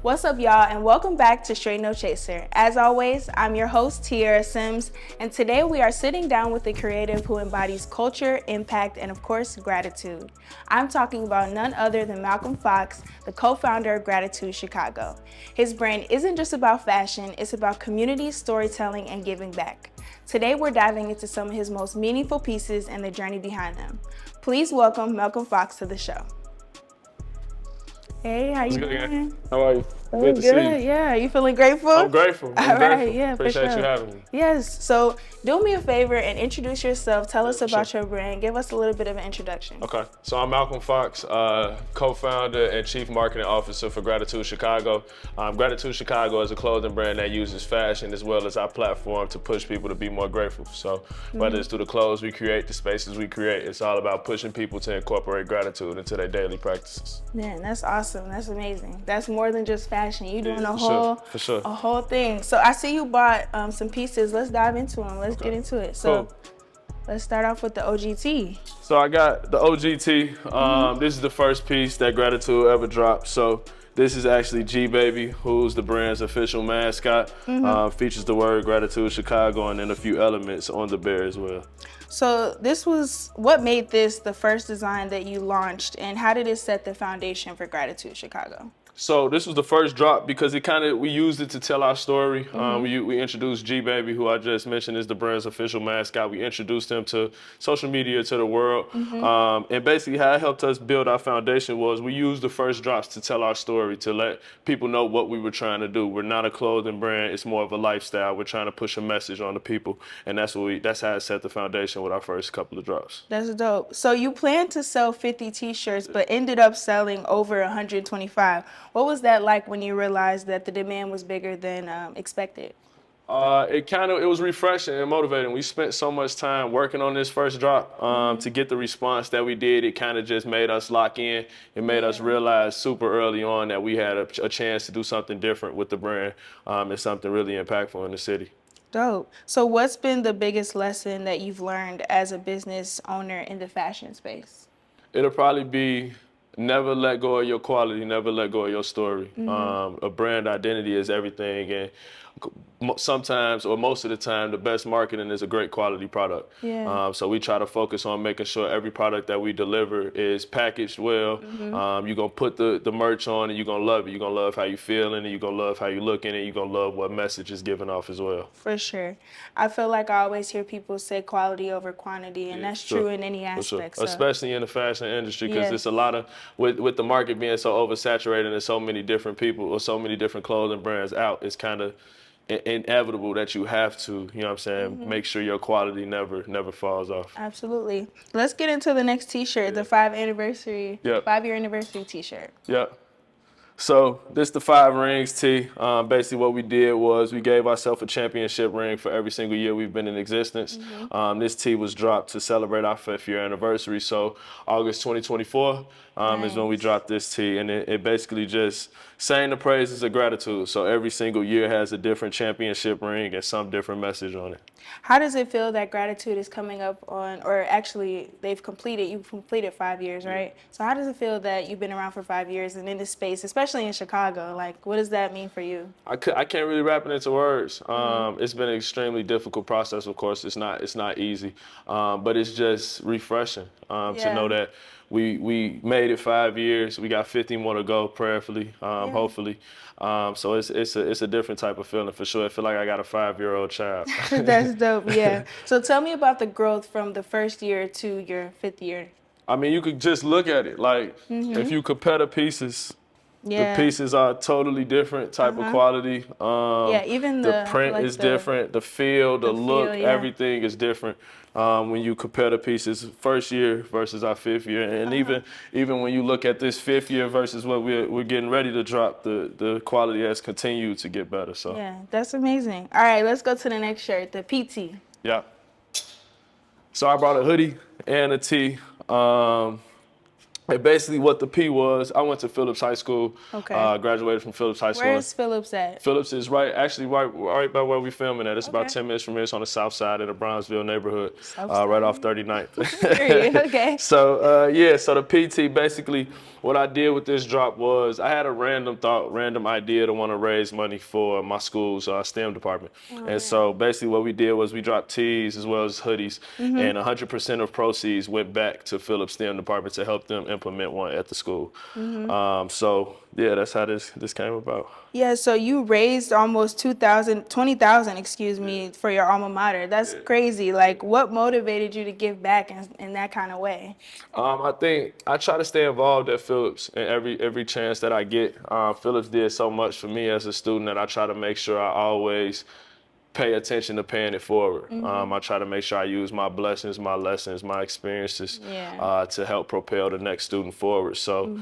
What's up, y'all, and welcome back to Straight No Chaser. As always, I'm your host, Tiara, and today we are sitting down with a creative who embodies culture, impact, and of course, gratitude. I'm talking about none other than Malcolm Fox, the co-founder of Gratitude Chicago. His brand isn't just about fashion, it's about community, storytelling, and giving back. Today, we're diving into some of his most meaningful pieces and the journey behind them. Please welcome Malcolm Fox to the show. Hey, how you doing? How are you? Good to see you. Yeah, you feeling grateful? I'm grateful. All right, yeah, Appreciate for sure. you having me. Yes, so do me a favor and introduce yourself. Tell us about your brand. Give us a little bit of an introduction. Okay, so I'm Malcolm Fox, co-founder and chief marketing officer for Gratitude Chicago. Gratitude Chicago is a clothing brand that uses fashion as well as our platform to push people to be more grateful. So whether it's through the clothes we create, the spaces we create, it's all about pushing people to incorporate gratitude into their daily practices. Man, that's awesome. That's amazing. That's more than just fashion. You're doing a whole thing. So I see you bought some pieces. Let's dive into them. Let's get into it. So let's start off with the OGT. So I got the OGT. This is the first piece that Gratitude ever dropped. So this is actually G Baby, who's the brand's official mascot. Features the word Gratitude Chicago and then a few elements on the bear as well. So what made this the first design that you launched, and how did it set the foundation for Gratitude Chicago? So this was the first drop because we used it to tell our story. We introduced G Baby, who I just mentioned is the brand's official mascot. We introduced him to social media, to the world. And basically how it helped us build our foundation was we used the first drops to tell our story, to let people know what we were trying to do. We're not a clothing brand, it's more of a lifestyle. We're trying to push a message on the people. And that's how it set the foundation with our first couple of drops. That's dope. So you planned to sell 50 t-shirts, but ended up selling over 125. What was that like when you realized that the demand was bigger than expected? It was refreshing and motivating. We spent so much time working on this first drop to get the response that we did. It kind of just made us lock in. It made us realize super early on that we had a chance to do something different with the brand and something really impactful in the city. Dope. So what's been the biggest lesson that you've learned as a business owner in the fashion space? It'll probably be never let go of your quality, never let go of your story. A brand identity is everything, and sometimes, or most of the time, the best marketing is a great quality product. So we try to focus on making sure every product that we deliver is packaged well. You're going to put the merch on and you're going to love it. You're going to love how you feeling and you're going to love how you look in it. You're going to love what message is given off as well. For sure. I feel like I always hear people say quality over quantity, and that's true in any aspect. Sure. So. Especially in the fashion industry, because it's a lot of, with the market being so oversaturated and so many different people or so many different clothing brands out, it's kind of inevitable that you have to, you know what I'm saying, make sure your quality never falls off. Absolutely. Let's get into the next t-shirt, the 5-year anniversary t-shirt. Yep. So this the 5 rings tee. Basically what we did was we gave ourselves a championship ring for every single year we've been in existence. This tee was dropped to celebrate our 5th year anniversary. So August 2024 is when we dropped this tee, and it basically just sang the praises of gratitude. So every single year has a different championship ring and some different message on it. How does it feel that Gratitude is coming up on, or actually you've completed 5 years, right? So how does it feel that you've been around for 5 years and in this space, especially in Chicago? Like, what does that mean for you? I can't really wrap it into words. It's been an extremely difficult process, of course. It's not easy, but it's just refreshing to know that we made it 5 years. We got 50 more to go, prayerfully, hopefully. So it's a different type of feeling for sure. I feel like I got a 5-year-old child. That's dope, yeah. So tell me about the growth from the first year to your 5th year. I mean, you could just look at it. Like, if you compare the pieces, the pieces are totally different type of quality. Even the print is different. The feel, the look, everything is different. When you compare the pieces, first year versus our 5th year, and even when you look at this 5th year versus what we're getting ready to drop, the quality has continued to get better. So yeah, that's amazing. All right, let's go to the next shirt, the PT. Yeah. So I brought a hoodie and a tee. And basically what the P was, I went to Phillips High School, Okay. graduated from Phillips High Where School. is Phillips at? Phillips is right by where we filming at. It's about Okay. 10 minutes from here. It's on the south side of the Brownsville neighborhood, South right off side? 39th. Period. Okay. So yeah, so the PT basically, what I did with this drop was I had a random thought, random idea to want to raise money for my school's STEM department. And so basically what we did was we dropped tees as well as hoodies, and 100% of proceeds went back to Phillips STEM department to help them implement one at the school. So yeah, that's how this came about. Yeah, so you raised almost 20,000, excuse me, for your alma mater. That's crazy. Like, what motivated you to give back in that kind of way? I think I try to stay involved at Phillips in every chance that I get. Phillips did so much for me as a student that I try to make sure I always pay attention to paying it forward. I try to make sure I use my blessings, my lessons, my experiences to help propel the next student forward. So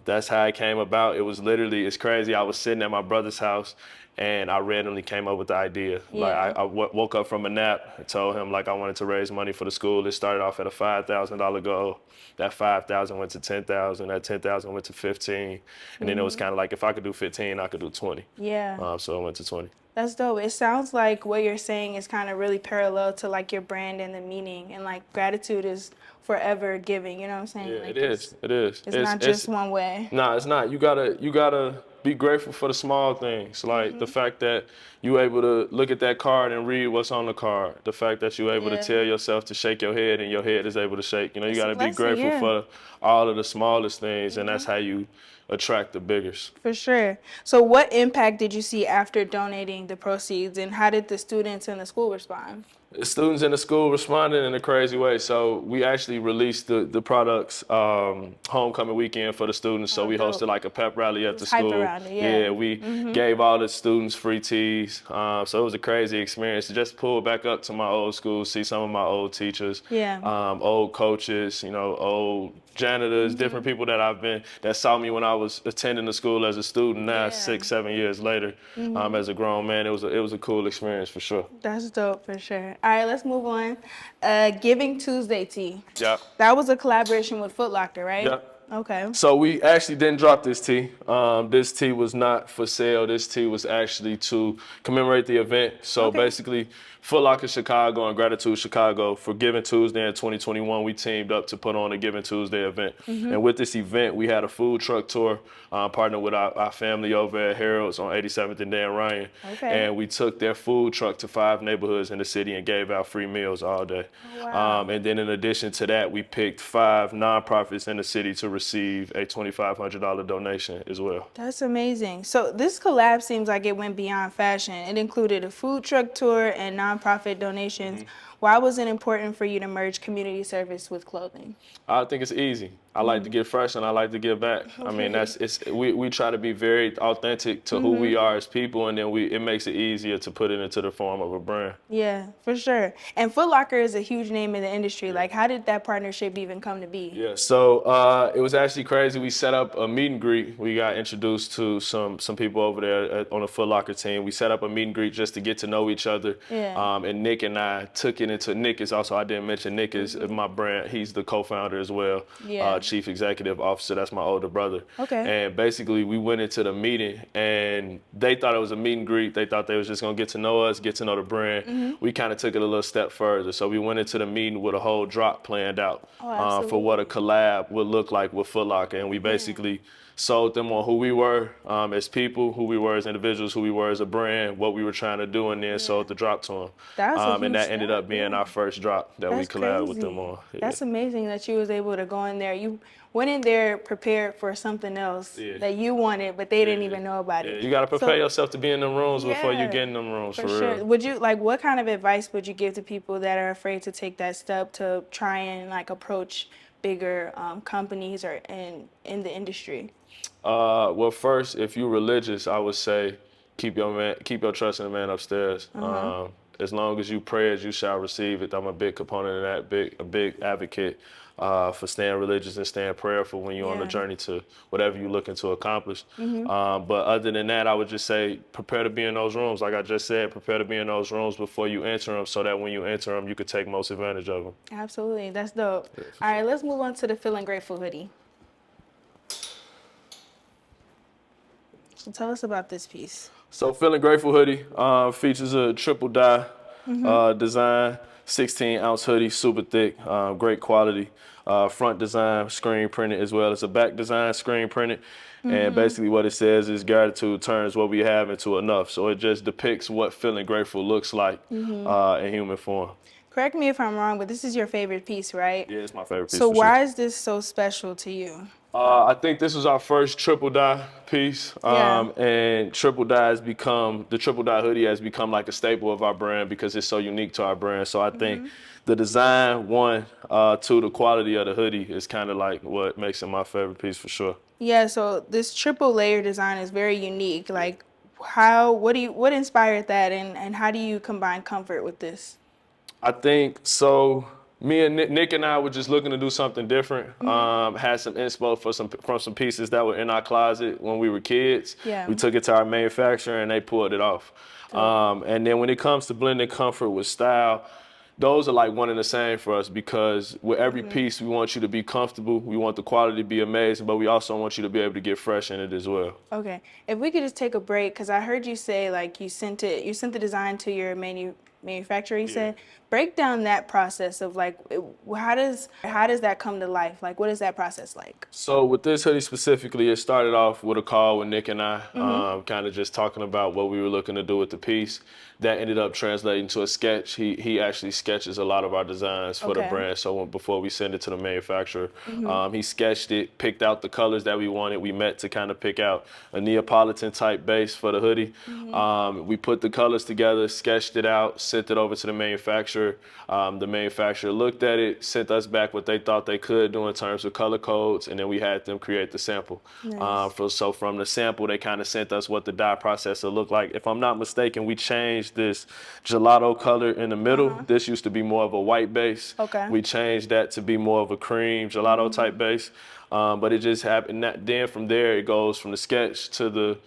that's how it came about. It was literally, it's crazy. I was sitting at my brother's house and I randomly came up with the idea. Like I woke up from a nap and told him like I wanted to raise money for the school. It started off at a $5,000 goal. That 5,000 went to 10,000. That 10,000 went to 15. And then it was kind of like if I could do 15, I could do 20. Yeah. So it went to 20. That's dope. It sounds like what you're saying is kind of really parallel to like your brand and the meaning, and like gratitude is forever giving. You know what I'm saying? Yeah, like it is. It is. It's not just one way. Nah, it's not. You gotta be grateful for the small things, like the fact that you able to look at that card and read what's on the card. The fact that you able to tell yourself to shake your head and your head is able to shake. You know, you It's a gotta be blessing, grateful yeah. for all of the smallest things, and that's how you attract the biggest. For sure. So what impact did you see after donating the proceeds, and how did the students and the school respond? The students in the school responded in a crazy way. So we actually released the products homecoming weekend for the students. So we dope. hosted like a pep rally at the hype school. around it, yeah. We gave all the students free teas. So it was a crazy experience to just pull back up to my old school, see some of my old teachers, old coaches, you know, old janitors, different people that saw me when I was attending the school as a student. Now 6, 7 years later, as a grown man, it was a cool experience for sure. That's dope for sure. All right, let's move on. Giving Tuesday tea. Yeah. That was a collaboration with Foot Locker, right? Yeah. Okay. So we actually didn't drop this tee. This tee was not for sale. This tee was actually to commemorate the event. So basically, Foot Locker Chicago and Gratitude Chicago for Giving Tuesday in 2021, we teamed up to put on a Giving Tuesday event. And with this event, we had a food truck tour, partnered with our family over at Harold's on 87th and Dan Ryan. And we took their food truck to 5 neighborhoods in the city and gave out free meals all day. Wow. And then in addition to that, we picked 5 nonprofits in the city to receive a $2,500 donation as well. That's amazing. So this collab seems like it went beyond fashion. It included a food truck tour and nonprofit donations. Why was it important for you to merge community service with clothing? I think it's easy. I like to give fresh and I like to give back. I mean, we try to be very authentic to who we are as people, and then it makes it easier to put it into the form of a brand. Yeah, for sure. And Foot Locker is a huge name in the industry. Like, how did that partnership even come to be? Yeah, so it was actually crazy. We set up a meet and greet. We got introduced to some people over there on the Foot Locker team. We set up a meet and greet just to get to know each other. And Nick and I took it into, Nick is also, I didn't mention, Nick is my brand. He's the co-founder as well, chief executive officer. That's my older brother. And basically we went into the meeting and they thought it was a meet and greet. They thought they was just gonna get to know us, get to know the brand. We kind of took it a little step further. So we went into the meeting with a whole drop planned out for what a collab would look like with Foot Locker. And we basically sold them on who we were as people, who we were as individuals, who we were as a brand, what we were trying to do, and then sold the drop to them. And that ended up being our first drop that we collabed with them on. That's amazing that you was able to go in there. You went in there prepared for something else that you wanted, but they didn't even know about it. You got to prepare yourself to be in them rooms before you get in them rooms, for real. Would you, like, what kind of advice would you give to people that are afraid to take that step to try and, like, approach bigger companies or in the industry? Well, first, if you're religious, I would say keep your trust in the man upstairs. as long as you pray as you shall receive it. I'm a big component of that, a big advocate for staying religious and staying prayerful when you're on the journey to whatever you're looking to accomplish. But other than that, I would just say prepare to be in those rooms. Like I just said, prepare to be in those rooms before you enter them, so that when you enter them, you could take most advantage of them. Absolutely, that's dope. All right, let's move on to the Feeling Grateful hoodie. So tell us about this piece. So Feeling Grateful hoodie features a triple dye design, 16-ounce hoodie, super thick, great quality. Front design, screen printed, as well as a back design, screen printed. And basically what it says is gratitude turns what we have into enough. So it just depicts what feeling grateful looks like in human form. Correct me if I'm wrong, but this is your favorite piece, right? Yeah, it's my favorite piece. So for why sure. is this so special to you? I think this was our first triple dye piece, and triple dye has become, the triple dye hoodie has become like a staple of our brand because it's so unique to our brand. So I think the design, two, the quality of the hoodie is kind of like what makes it my favorite piece for sure. Yeah, so this triple layer design is very unique. Like what inspired that, and how do you combine comfort with this? I think so. Me and Nick and I were just looking to do something different. Had some inspo from some pieces that were in our closet when we were kids. Yeah. We took it to our manufacturer and they pulled it off. And then when it comes to blending comfort with style, those are like one and the same for us, because with every piece we want you to be comfortable, we want the quality to be amazing, but we also want you to be able to get fresh in it as well. Okay, if we could just take a break, because I heard you say like you sent the design to your manufacturer. You said, break down that process of like how does that come to life? Like what is that process like? So with this hoodie specifically, it started off with a call with Nick and I, kind of just talking about what we were looking to do with the piece. That ended up translating to a sketch. He actually sketches a lot of our designs for the brand. So before we send it to the manufacturer, he sketched it, picked out the colors that we wanted. We met to kind of pick out a Neapolitan type base for the hoodie. We put the colors together, sketched it out, sent it over to the manufacturer. The manufacturer looked at it, sent us back what they thought they could do in terms of color codes, and then we had them create the sample. Nice. So from the sample, they kind of sent us what the dye process would look like. If I'm not mistaken, we changed this gelato color in the middle. This used to be more of a white base. Okay. We changed that to be more of a cream gelato type base. But it just happened. Then from there, it goes from the sketch to the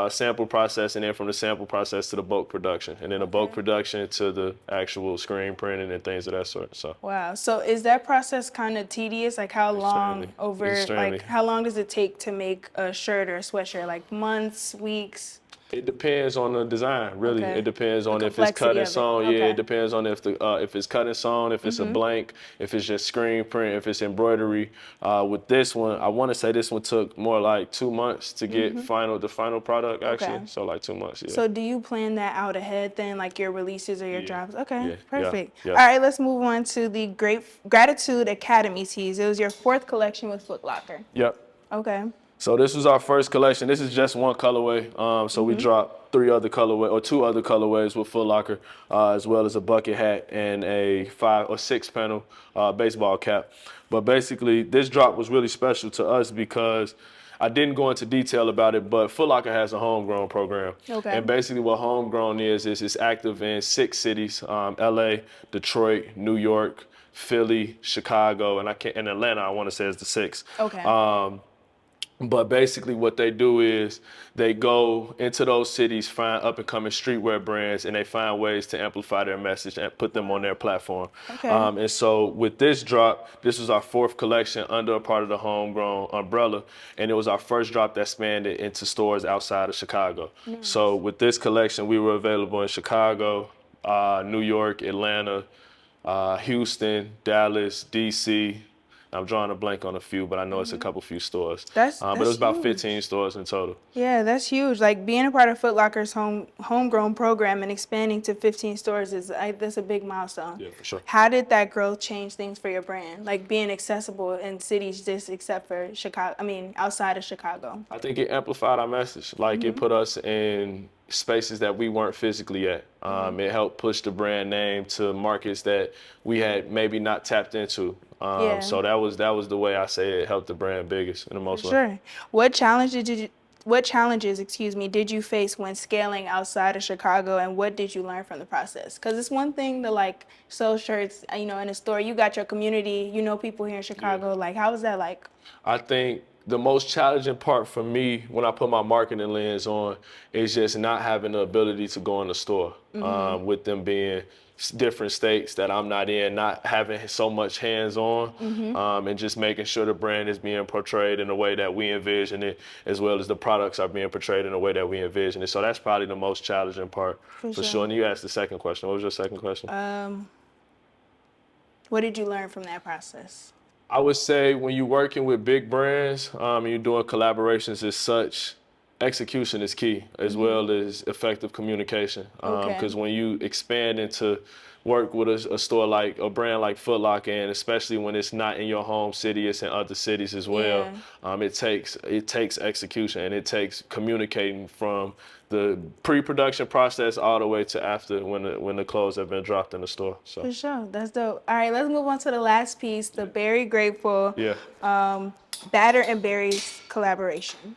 sample process, and then from the sample process to the bulk production, and then the bulk production to the actual screen printing and things of that sort. So. Wow. So is that process kind of tedious? Like how long Extremely. like how long does it take to make a shirt or a sweatshirt? Like months, weeks? It depends on the design, really. Okay. It depends on if it's complexity cut of and it. sewn. Okay. Yeah, it depends on if it's cut and sewn, if it's a blank, if it's just screen print, if it's embroidery. With this one, I want to say this one took more like 2 months to get the final product actually. Okay. So like 2 months. Yeah. So do you plan that out ahead then, like your releases or your drops? Okay, Yeah. perfect. Yeah. All right, let's move on to the Gratitude Academy tees. It was your 4th collection with Foot Locker. Yep. Okay. So this was our first collection. This is just one colorway. So we dropped 2 other colorways with Foot Locker, as well as a bucket hat and a 5 or 6 panel baseball cap. But basically, this drop was really special to us because I didn't go into detail about it, but Foot Locker has a homegrown program. Okay. And basically what homegrown is it's active in 6 cities, LA, Detroit, New York, Philly, Chicago, and Atlanta, I want to say is the 6th. Okay. But basically what they do is they go into those cities, find up and coming streetwear brands, and they find ways to amplify their message and put them on their platform. Okay. And so with this drop, this was our 4th collection under a part of the homegrown umbrella. And it was our first drop that spanned it into stores outside of Chicago. Nice. So with this collection, we were available in Chicago, New York, Atlanta, Houston, Dallas, DC. I'm drawing a blank on a few, but I know it's a few stores. That's but it was about huge. 15 stores in total. Yeah, that's huge. Like being a part of Foot Locker's homegrown program and expanding to 15 stores that's a big milestone. Yeah, for sure. How did that growth change things for your brand? Like being accessible in cities just except for Chicago, outside of Chicago. I think it amplified our message. Like it put us in spaces that we weren't physically at. It helped push the brand name to markets that we had maybe not tapped into. So that was the way I say it helped the brand biggest in the most way. Sure. What challenge did what challenges, did you face when scaling outside of Chicago, and what did you learn from the process? Because it's one thing to like sell shirts, in a store. You got your community, people here in Chicago. Like, how was that like? I think the most challenging part for me when I put my marketing lens on is just not having the ability to go in the store, with them being different states that I'm not in, not having so much hands-on, and just making sure the brand is being portrayed in a way that we envision it, as well as the products are being portrayed in a way that we envision it. So that's probably the most challenging part for sure. And you asked the second question. What was your second question? What did you learn from that process? I would say when you're working with big brands, and you're doing collaborations as such, execution is key, as well as effective communication. Because when you expand into work with a store like a brand like Foot Locker, and especially when it's not in your home city, it's in other cities as well. It takes execution, and it takes communicating from the pre-production process all the way to after when the clothes have been dropped in the store. So for sure, that's dope. All right, let's move on to the last piece, the Berry Grateful, Batter and Berries collaboration.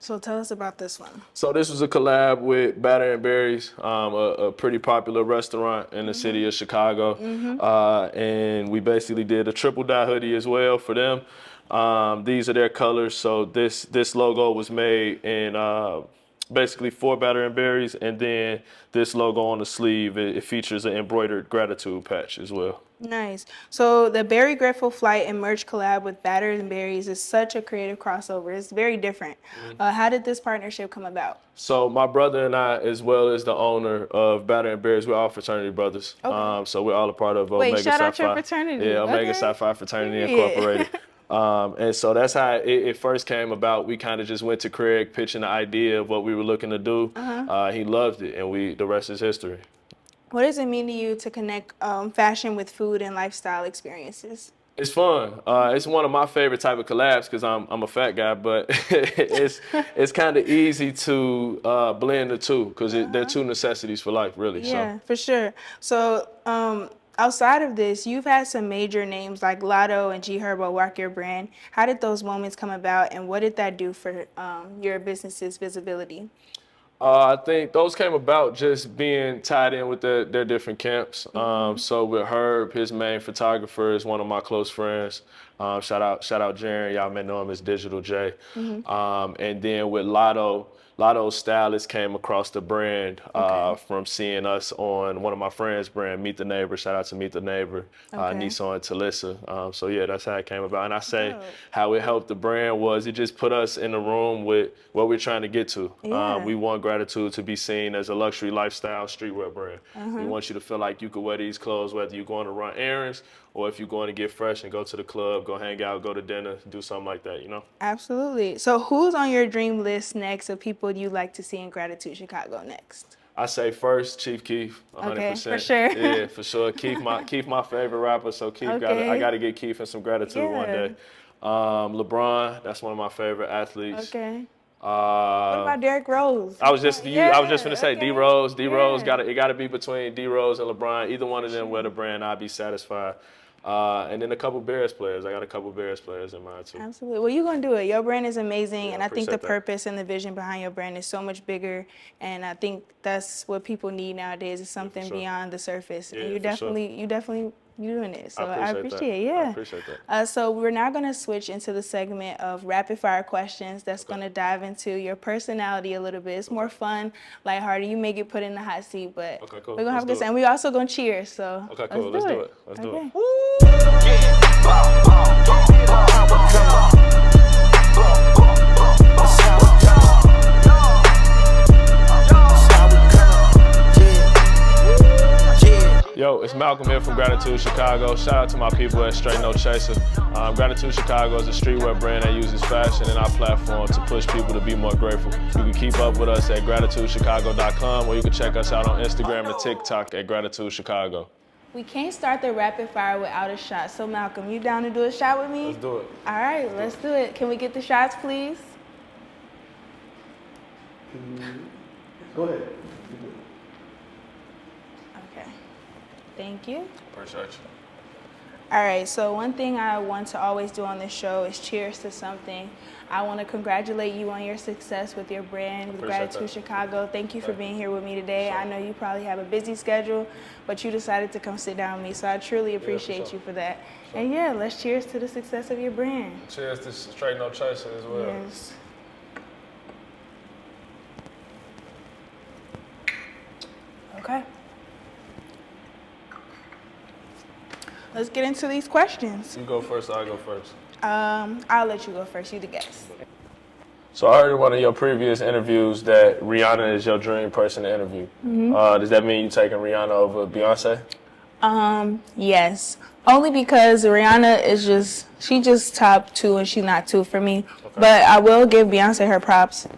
So tell us about this one. So this was a collab with Batter and Berries, a pretty popular restaurant in the city of Chicago. And we basically did a triple dye hoodie as well for them. These are their colors. So this logo was made in basically for Batter and Berries, and then this logo on the sleeve, it features an embroidered gratitude patch as well. Nice. So the Berry Grateful Flight and merch collab with Batter and Berries is such a creative crossover. It's very different. How did this partnership come about? So my brother and I, as well as the owner of Batter and Berries, we're all fraternity brothers. So we're all a part of Omega shout Psi out your Phi. fraternity. Yeah, Omega Psi Phi Fraternity Incorporated. And so that's how it first came about. We kind of just went to Craig pitching the idea of what we were looking to do. He loved it, and the rest is history. What does it mean to you to connect fashion with food and lifestyle experiences? It's fun. It's one of my favorite type of collabs because I'm a fat guy, but it's kind of easy to blend the two because they're two necessities for life, really. Yeah, for sure. So outside of this, you've had some major names like Lotto and G Herbo walk your brand. How did those moments come about, and what did that do for your business's visibility? I think those came about just being tied in with their different camps. So with Herb, his main photographer is one of my close friends. Shout out Jaren. Y'all may know him as Digital J. And then with Lotto's stylist came across the brand from seeing us on one of my friends' brand, Meet the Neighbor. Shout out to Meet the Neighbor, Nisa and Talissa. So yeah, that's how it came about. And I say how it helped the brand was it just put us in the room with what we're trying to get to. We want Gratitude to be seen as a luxury lifestyle streetwear brand. We want you to feel like you could wear these clothes whether you're going to run errands or if you're going to get fresh and go to the club, go hang out, go to dinner, do something like that, Absolutely. So who's on your dream list next of people you'd like to see in Gratitude Chicago next? I say first, Chief Keef, 100%. Okay, for sure. Yeah, for sure. Keef my favorite rapper, so Keef I gotta get Keef in some Gratitude one day. LeBron, that's one of my favorite athletes. Okay. What about Derrick Rose? I was just gonna say D Rose. Gotta be between D Rose and LeBron. Either one of them wear the brand, I'd be satisfied. And then a couple Bears players. I got a couple Bears players in mind too. Absolutely. Well, you're gonna do it. Your brand is amazing, and I think the that. purpose and the vision behind your brand is so much bigger. And I think that's what people need nowadays is something beyond the surface. And you definitely doing it. So I appreciate it. Yeah. I appreciate that. So we're now gonna switch into the segment of rapid fire questions. That's gonna dive into your personality a little bit. It's more fun, lighthearted. You may get put in the hot seat, but we're gonna have a good time. We also gonna cheers. So cool. Let's do it. Let's do it. Yo, it's Malcolm here from Gratitude Chicago. Shout out to my people at Straight No Chaser. Gratitude Chicago is a streetwear brand that uses fashion and our platform to push people to be more grateful. You can keep up with us at gratitudechicago.com, or you can check us out on Instagram and TikTok at Gratitude Chicago. We can't start the rapid fire without a shot. So Malcolm, you down to do a shot with me? Let's do it. All right, let's do it. Can we get the shots, please? Go ahead. Okay. Thank you. Appreciate you. All right, so one thing I want to always do on this show is cheers to something. I want to congratulate you on your success with your brand, with Gratitude Chicago. Thank you for being here with me today. I know you probably have a busy schedule, but you decided to come sit down with me, so I truly appreciate you for that. And yeah, let's cheers to the success of your brand. Cheers to Straight No Chaser as well. Yes. Okay. Let's get into these questions. You go first, I'll go first. I'll let you go first. You the guest. So I heard in one of your previous interviews that Rihanna is your dream person to interview. Does that mean you taking Rihanna over Beyonce? Yes. Only because Rihanna is she's just top 2 and she's not 2 for me. Okay. But I will give Beyonce her props.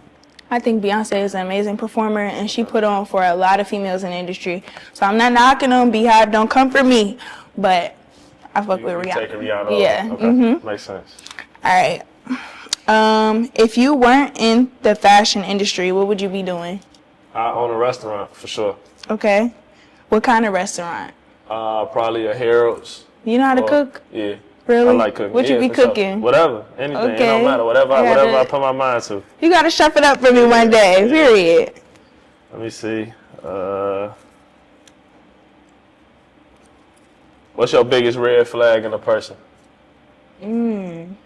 I think Beyonce is an amazing performer and she put on for a lot of females in the industry. So I'm not knocking on Beehive, don't come for me. But I fuck with Rihanna. Taking Rihanna over. Yeah. Okay. Makes sense. All right. If you weren't in the fashion industry, what would you be doing? I own a restaurant for sure. Okay. What kind of restaurant? Probably a Harold's. You know how to cook? Yeah. Really? I like cooking. What you be cooking? Sure. Whatever. Anything. Okay. It don't matter. Whatever I put my mind to. You gotta chef it up for me one day. Period. Let me see. What's your biggest red flag in a person? Ooh,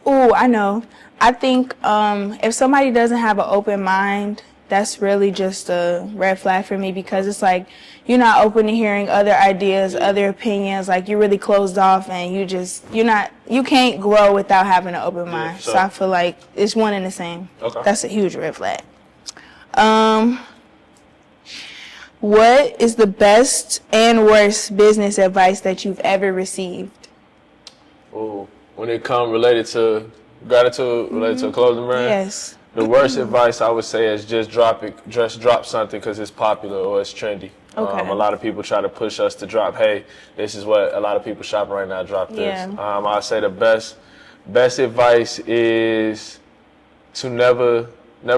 I know. I think if somebody doesn't have an open mind, that's really just a red flag for me because it's like you're not open to hearing other ideas, other opinions. Like you're really closed off and you can't grow without having an open mind. Sure. So I feel like it's one and the same. Okay. That's a huge red flag. What is the best and worst business advice that you've ever received? Ooh, when it comes related to gratitude, related to a clothing brand? Yes. The worst advice I would say is just drop something because it's popular or it's trendy. Okay. A lot of people try to push us to drop, hey, this is what a lot of people shopping right now, drop this. Yeah. I'd say the best advice is to never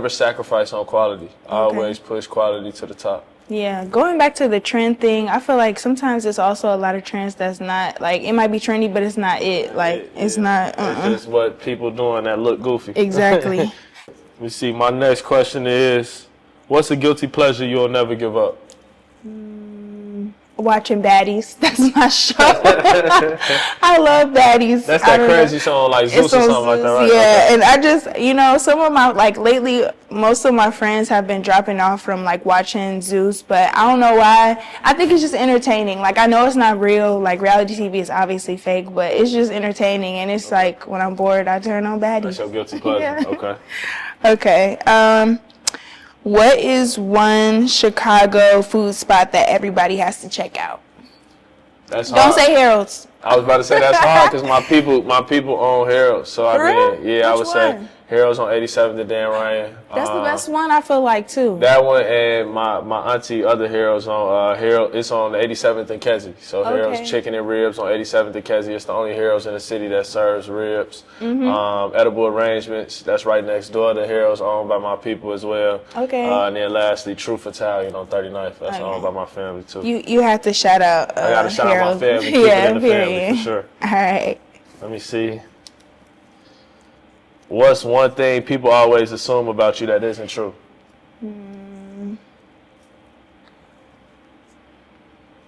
sacrifice on quality. Always push quality to the top. Yeah, going back to the trend thing, I feel like sometimes it's also a lot of trends that's not, like, it might be trendy, but it's not it. Like, it's not, It's just what people doing that look goofy. Exactly. Let me see, my next question is, what's a guilty pleasure you'll never give up? Watching Baddies. That's my show. I love Baddies. That's that crazy show on like Zeus or something like that, right? Yeah, okay. And I just, some of my, like lately, most of my friends have been dropping off from like watching Zeus, but I don't know why. I think it's just entertaining. Like I know it's not real, like reality TV is obviously fake, but it's just entertaining. And it's like when I'm bored, I turn on Baddies. That's your guilty pleasure, Yeah. Okay. Okay. What is one Chicago food spot that everybody has to check out? That's hard. Don't say Harold's. I was about to say that's hard because my people own Harold's. So For real? I would Which say one? Harold's on 87th and Dan Ryan. That's the best one, I feel like, too. That one and my auntie other Harold's on it's on 87th and Kesey. So Harold's Chicken and Ribs on 87th and Kesey. It's the only Harold's in the city that serves ribs. Edible Arrangements, that's right next door to Harold's, owned by my people as well. Okay. And then lastly, Truth Italian on 39th. That's owned by my family too. You have to shout out I gotta shout out my family. Keep yeah, it in the family for sure. All right. Let me see. What's one thing people always assume about you that isn't true?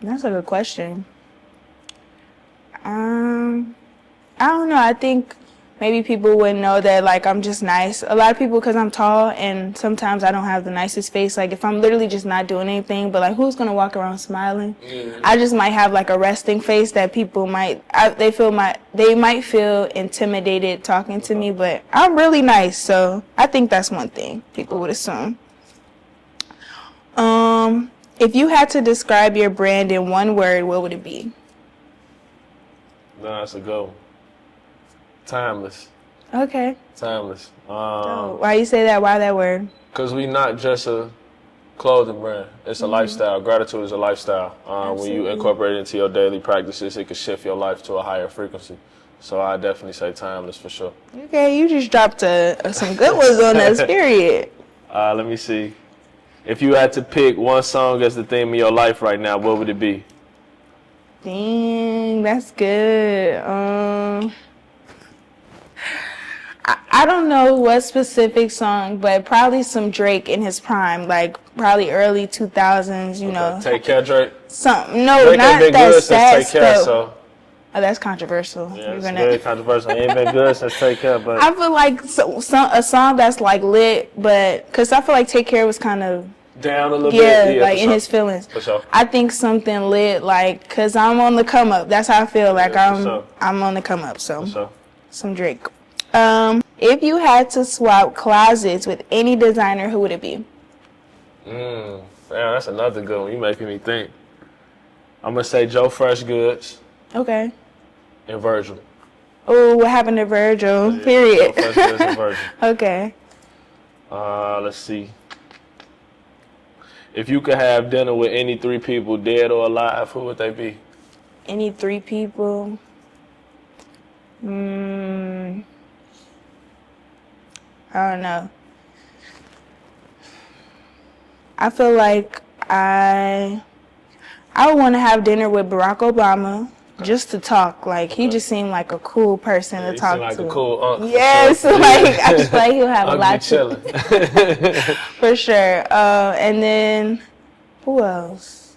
That's a good question. I don't know. I think maybe people wouldn't know that, like, I'm just nice. A lot of people, because I'm tall, and sometimes I don't have the nicest face. Like, if I'm literally just not doing anything, but, like, who's going to walk around smiling? I just might have, like, a resting face that people they might feel intimidated talking to me, but I'm really nice. So I think that's one thing people would assume. If you had to describe your brand in one word, what would it be? No, that's a good one. Timeless. Okay. Timeless. Why you say that? Why that word? Because we not just a clothing brand. It's a lifestyle. Gratitude is a lifestyle. When you incorporate it into your daily practices, it can shift your life to a higher frequency. So I definitely say timeless for sure. Okay, you just dropped some good ones on us, period. Let me see. If you had to pick one song as the theme of your life right now, what would it be? Dang, that's good. I don't know what specific song, but probably some Drake in his prime, like probably early 2000s, you know. Take Care, Drake? No, Drake not ain't been that good sad since Take Care, stuff. so. Oh, that's controversial. Yeah, it's very controversial. He ain't been good since Take Care, but. I feel like a song that's like lit, but because I feel like Take Care was kind of Down a little bit? yeah, like in his feelings. For sure. I think something lit, like, cause I'm on the come up. That's how I feel. Like I'm on the come up. So For sure. some Drake. If you had to swap closets with any designer, who would it be? Damn, that's another good one. You making me think. I'm gonna say Joe Fresh Goods Okay. and Virgil. Oh, what happened to Virgil? Yeah, Period. Joe Fresh Goods and Virgil. Okay. Let's see. If you could have dinner with any 3 people, dead or alive, who would they be? Any 3 people? I don't know. I feel like I would want to have dinner with Barack Obama just to talk. Like, he just seemed like a cool person to talk like to. a cool uncle. Yes, Sure. like I just feel like he'll have a lot chilling. for sure. And then who else?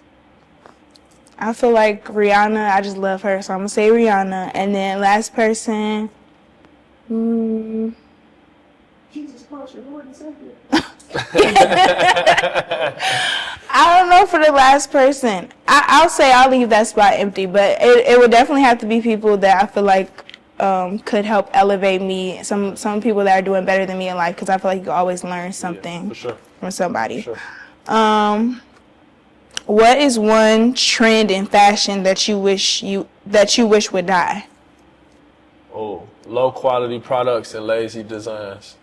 I feel like Rihanna. I just love her, so I'm gonna say Rihanna. And then last person. Jesus Christ, you're more than second. I don't know for the last person. I'll say I'll leave that spot empty, but it would definitely have to be people that I feel like could help elevate me. Some people that are doing better than me in life, because I feel like you can always learn something from somebody. For sure. What is one trend in fashion that you wish would die? Oh, low quality products and lazy designs.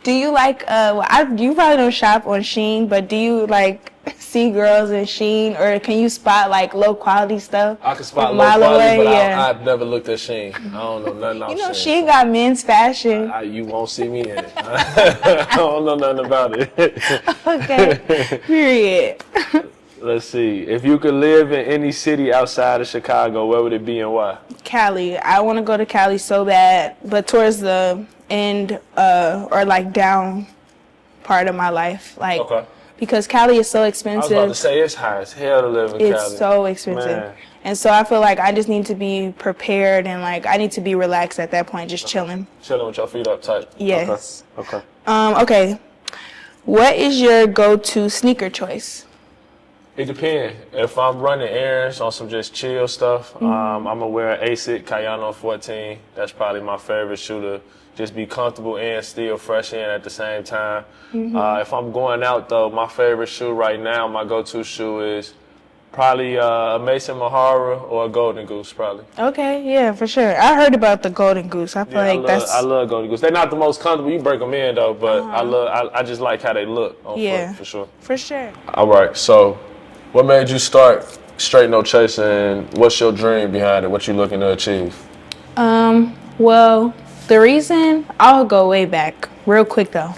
Do you like, you probably don't shop on Shein, but do you like see girls in Shein, or can you spot like low quality stuff? I can spot from low a mile quality, away? but Yeah. I've never looked at Shein. I don't know nothing about You know, Shein. Shein got men's fashion. You won't see me in it. I don't know nothing about it. Okay, period. Let's see. If you could live in any city outside of Chicago, where would it be and why? Cali. I want to go to Cali so bad, but towards the end or like down part of my life, like Okay. because Cali is so I expensive. was about to say it's high as hell to live in Cali. It's so expensive. Man. And so I feel like I just need to be prepared, and like I need to be relaxed at that point, just chilling. Chilling with your feet up tight. Yes. Okay. Okay. What is your go-to sneaker choice? It depends. If I'm running errands on some just chill stuff, I'm gonna wear an ASIC Cayano 14. That's probably my favorite shoe to just be comfortable in, still fresh in at the same time. If I'm going out though, my favorite shoe right now, my go-to shoe is probably a Mason Mahara or a Golden Goose, probably. Okay, yeah, for sure. I heard about the Golden Goose. I feel like I love Golden Goose. They're not the most comfortable. You break them in though, but I just like how they look on foot, for sure. For sure. All right, so what made you start Straight No Chaser, and what's your dream behind it? What you looking to achieve? Well, the reason, I'll go way back real quick though.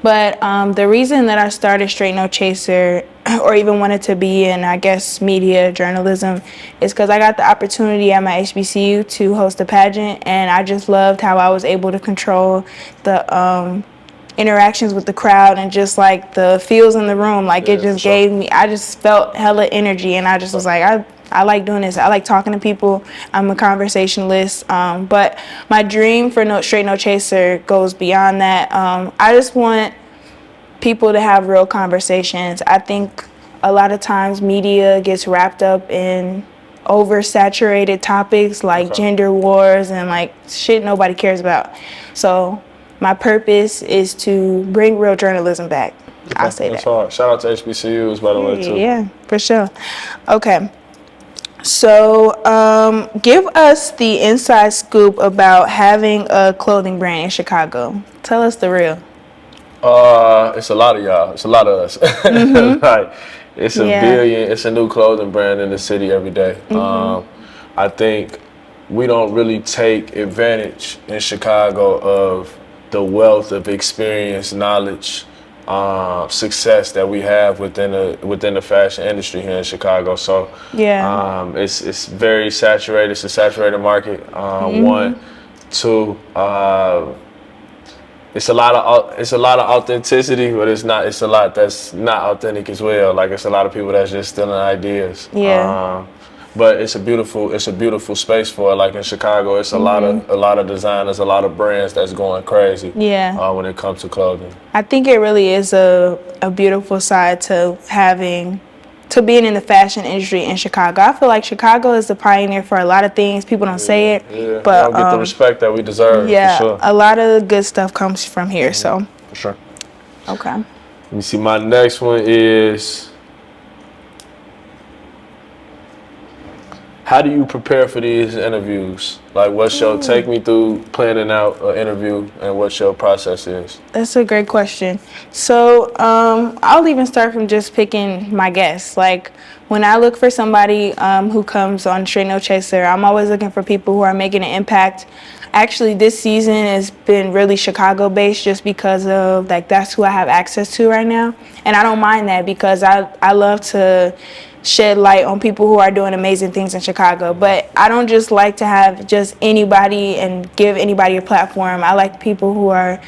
But the reason that I started Straight No Chaser, or even wanted to be in, I guess, media journalism, is because I got the opportunity at my HBCU to host a pageant, and I just loved how I was able to control the interactions with the crowd and just like the feels in the room. Like it just gave me, I just felt hella energy, and I just was like, I like doing this. I like talking to people. I'm a conversationalist. But my dream for Straight No Chaser goes beyond that. I just want people to have real conversations. I think a lot of times media gets wrapped up in oversaturated topics like gender wars and like shit nobody cares about. So my purpose is to bring real journalism back. I'll say That's that. hard. Shout out to HBCUs, by the way, too. Yeah, for sure. Okay. So, give us the inside scoop about having a clothing brand in Chicago. Tell us the real. It's a lot of y'all. It's a lot of us. Like, it's a billion. It's a new clothing brand in the city every day. I think we don't really take advantage in Chicago of the wealth of experience, knowledge, success that we have within the fashion industry here in Chicago. So Yeah. it's very saturated. It's a saturated market. One, two. It's a lot of authenticity, but it's a lot that's not authentic as well. Like it's a lot of people that's just stealing ideas. Yeah. But it's a beautiful space for it. Like in Chicago, it's a lot of designers, a lot of brands that's going crazy. Yeah. When it comes to clothing. I think it really is a beautiful side to being in the fashion industry in Chicago. I feel like Chicago is the pioneer for a lot of things. People don't say it, Yeah, but we don't get the respect that we deserve. yeah, For sure. a lot of good stuff comes from here. So, For sure. okay. Let me see. My next one is, how do you prepare for these interviews? Like, take me through planning out an interview and what your process is? That's a great question. So I'll even start from just picking my guests. Like when I look for somebody who comes on Straight No Chaser, I'm always looking for people who are making an impact. Actually, this season has been really Chicago-based just because of like that's who I have access to right now. And I don't mind that because I love to shed light on people who are doing amazing things in Chicago. But I don't just like to have just anybody and give anybody a platform. I like people who are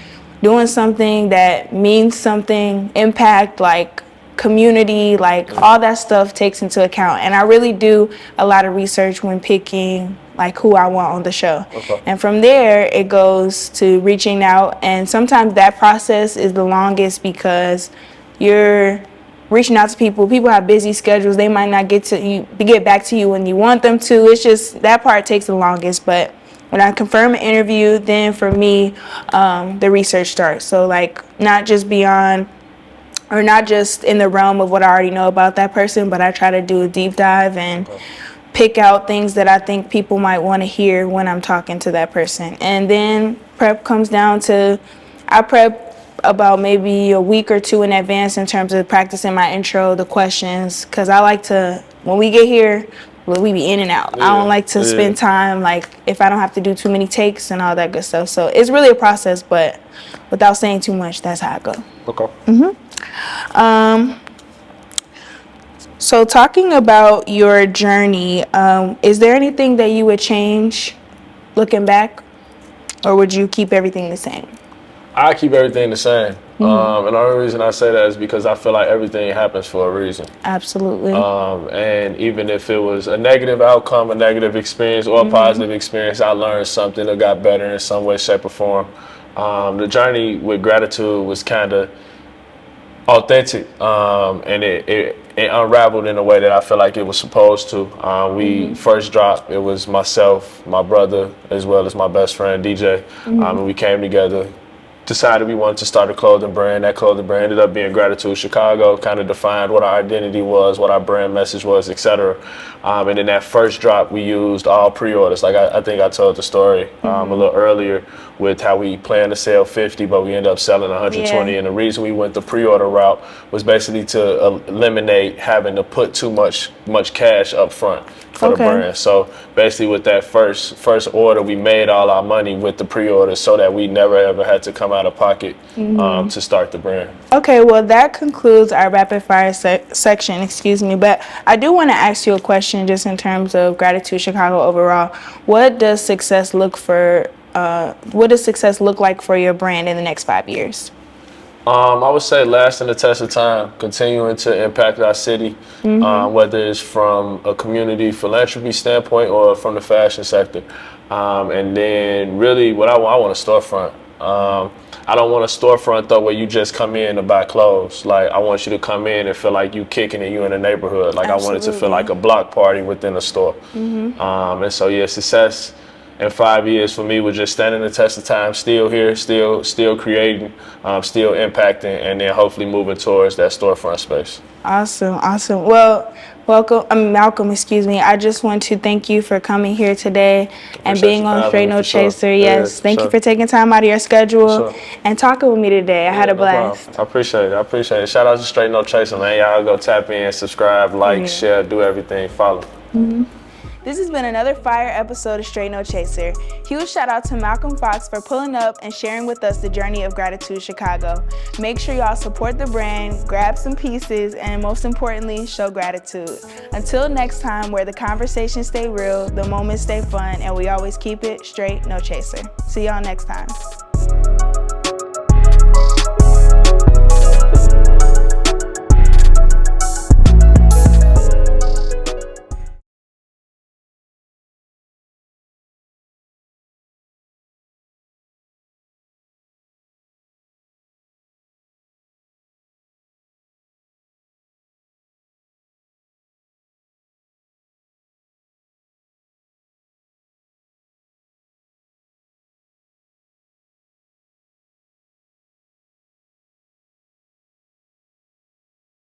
doing something that means something, impact, like community, like all that stuff takes into account. And I really do a lot of research when picking like who I want on the show. Okay. And from there, it goes to reaching out. And sometimes that process is the longest because you're reaching out to people. People have busy schedules. They might not get back to you when you want them to. It's just that part takes the longest. But when I confirm an interview, then for me, the research starts. So like not just beyond or not just in the realm of what I already know about that person, but I try to do a deep dive and pick out things that I think people might want to hear when I'm talking to that person. And then prep comes down to, I prep about maybe a week or two in advance in terms of practicing my intro, the questions, because I like to, when we get here, we be in and out. I don't like to spend time, like, if I don't have to do too many takes and all that good stuff. So it's really a process, but without saying too much, that's how I go. Okay. So talking about your journey, is there anything that you would change looking back, or would you keep everything the same? I keep everything the same. And the only reason I say that is because I feel like everything happens for a reason. Absolutely. And even if it was a negative outcome, a negative experience, or a positive experience, I learned something or got better in some way, shape, or form. The journey with gratitude was kind of authentic, and it unraveled in a way that I feel like it was supposed to. We first dropped, it was myself, my brother, as well as my best friend, DJ, and we came together, decided we wanted to start a clothing brand. That clothing brand ended up being Gratitude Chicago, kind of defined what our identity was, what our brand message was, etc. And in that first drop, we used all pre-orders. Like I think I told the story a little earlier with how we planned to sell 50, but we ended up selling 120. Yeah. And the reason we went the pre-order route was basically to eliminate having to put too much cash up front for the brand. So basically with that first order, we made all our money with the pre-order so that we never ever had to come out of pocket to start the brand. Okay, well that concludes our rapid fire section, excuse me, but I do want to ask you a question just in terms of Gratitude Chicago overall. What does success look like for your brand in the next 5 years? I would say lasting the test of time, continuing to impact our city, whether it's from a community philanthropy standpoint or from the fashion sector. And then really what I want a storefront. I don't want a storefront though where you just come in to buy clothes. Like I want you to come in and feel like you kicking it, you in the neighborhood. Like I want it to feel like a block party within a store. And so yeah, success in 5 years for me was just standing the test of time, still here, still creating, still impacting, and then hopefully moving towards that storefront space. Awesome. Well, Malcolm, excuse me. I just want to thank you for coming here today and being on Straight No Chaser. Yes, thank you for taking time out of your schedule and talking with me today. I had a blast. I appreciate it. Shout out to Straight No Chaser, man. Y'all go tap in, subscribe, like, share, do everything, follow. This has been another fire episode of Straight No Chaser. Huge shout out to Malcolm Fox for pulling up and sharing with us the journey of Gratitude Chicago. Make sure y'all support the brand, grab some pieces, and most importantly, show gratitude. Until next time, where the conversations stay real, the moments stay fun, and we always keep it straight, no chaser. See y'all next time.